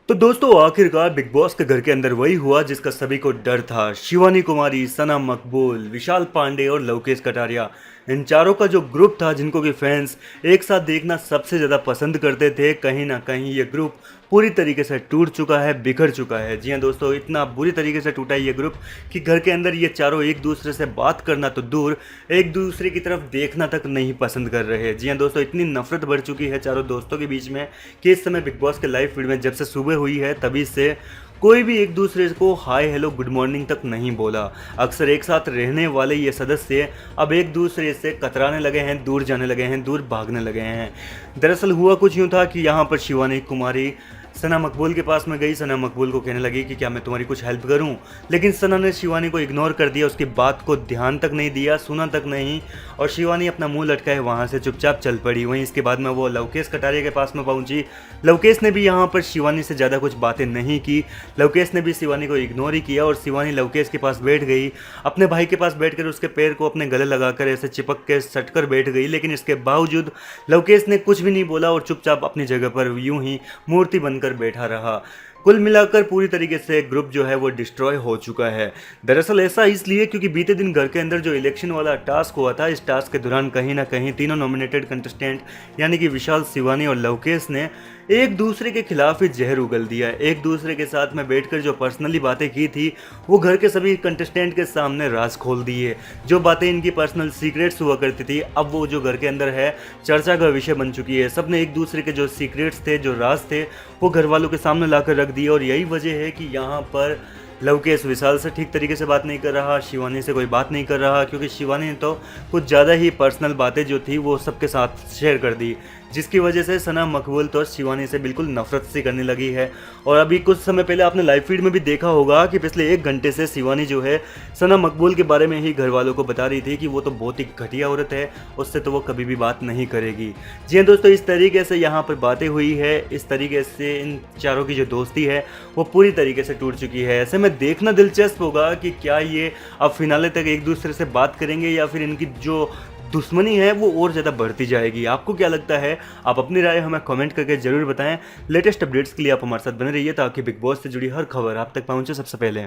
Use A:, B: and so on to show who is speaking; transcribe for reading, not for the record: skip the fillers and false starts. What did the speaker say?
A: तो दोस्तों आखिरकार बिग बॉस के घर के अंदर वही हुआ जिसका सभी को डर था। शिवानी कुमारी, सना मकबूल, विशाल पांडे और लवकेश कटारिया, इन चारों का जो ग्रुप था जिनको कि फैंस एक साथ देखना सबसे ज़्यादा पसंद करते थे, कहीं ना कहीं ये ग्रुप पूरी तरीके से टूट चुका है, बिखर चुका है। जी हाँ दोस्तों, इतना बुरी तरीके से टूटा है ये ग्रुप कि घर के अंदर ये चारों एक दूसरे से बात करना तो दूर, एक दूसरे की तरफ देखना तक नहीं पसंद कर रहे हैं। जी हाँ दोस्तों, इतनी नफरत बढ़ चुकी है चारों दोस्तों के बीच में कि इस समय बिग बॉस के लाइव फीड में जब से सुबह हुई है तभी से कोई भी एक दूसरे को हाय हेलो गुड मॉर्निंग तक नहीं बोला। अक्सर एक साथ रहने वाले ये सदस्य अब एक दूसरे से कतराने लगे हैं, दूर जाने लगे हैं, दूर भागने लगे हैं। दरअसल हुआ कुछ यूँ था कि यहाँ पर शिवानी कुमारी सना मकबूल के पास में गई। सना मकबूल को कहने लगी कि क्या मैं तुम्हारी कुछ हेल्प करूं, लेकिन सना ने शिवानी को इग्नोर कर दिया, उसकी बात को ध्यान तक नहीं दिया, सुना तक नहीं, और शिवानी अपना मुंह लटकाए वहां से चुपचाप चल पड़ी। वहीं इसके बाद में वो लवकेश कटारिया के पास में पहुंची। लवकेश ने भी यहाँ पर शिवानी से ज़्यादा कुछ बातें नहीं की। लवकेश ने भी शिवानी को इग्नोर ही किया और शिवानी लवकेश के पास बैठ गई। अपने भाई के पास बैठकर उसके पैर को अपने गले लगाकर ऐसे चिपक के सट कर बैठ गई, लेकिन इसके बावजूद लवकेश ने कुछ भी नहीं बोला और चुपचाप अपनी जगह पर यूं ही मूर्ति बनकर बैठा रहा। कुल मिलाकर पूरी तरीके से ग्रुप जो है वो डिस्ट्रॉय हो चुका है। दरअसल ऐसा इसलिए क्योंकि बीते दिन घर के अंदर जो इलेक्शन वाला टास्क हुआ था, इस टास्क के दौरान कहीं ना कहीं तीनों नॉमिनेटेड कंटेस्टेंट यानी कि विशाल, शिवानी और लवकेश ने एक दूसरे के खिलाफ ही जहर उगल दिया। एक दूसरे के साथ में बैठकर जो पर्सनली बातें की थी वो घर के सभी कंटेस्टेंट के सामने राज खोल दिए। जो बातें इनकी पर्सनल सीक्रेट्स हुआ करती थी, अब वो जो घर के अंदर है चर्चा का विषय बन चुकी है। सबने एक दूसरे के जो सीक्रेट्स थे, जो राज थे, वो घर वालों के सामने लाकर रख दिए। और यही वजह है कि यहाँ पर लवकेश विशाल से ठीक तरीके से बात नहीं कर रहा, शिवानी से कोई बात नहीं कर रहा, क्योंकि शिवानी ने तो कुछ ज़्यादा ही पर्सनल बातें जो थी वो सबके साथ शेयर कर दी, जिसकी वजह से सना मकबूल तो शिवानी से बिल्कुल नफरत सी करने लगी है। और अभी कुछ समय पहले आपने लाइव फीड में भी देखा होगा कि पिछले 1 घंटे से शिवानी जो है सना मकबूल के बारे में ही घर वालों को बता रही थी कि वो तो बहुत ही घटिया औरत है, उससे तो वो कभी भी बात नहीं करेगी। जी हाँ दोस्तों, इस तरीके से यहाँ पर बातें हुई है, इस तरीके से इन चारों की जो दोस्ती है वो पूरी तरीके से टूट चुकी है। ऐसे में देखना दिलचस्प होगा कि क्या ये अब फिनाले तक एक दूसरे से बात करेंगे या फिर इनकी जो दुश्मनी है वो और ज़्यादा बढ़ती जाएगी। आपको क्या लगता है? आप अपनी राय हमें कमेंट करके ज़रूर बताएं। लेटेस्ट अपडेट्स के लिए आप हमारे साथ बने रहिए ताकि बिग बॉस से जुड़ी हर खबर आप तक पहुंचे सबसे पहले।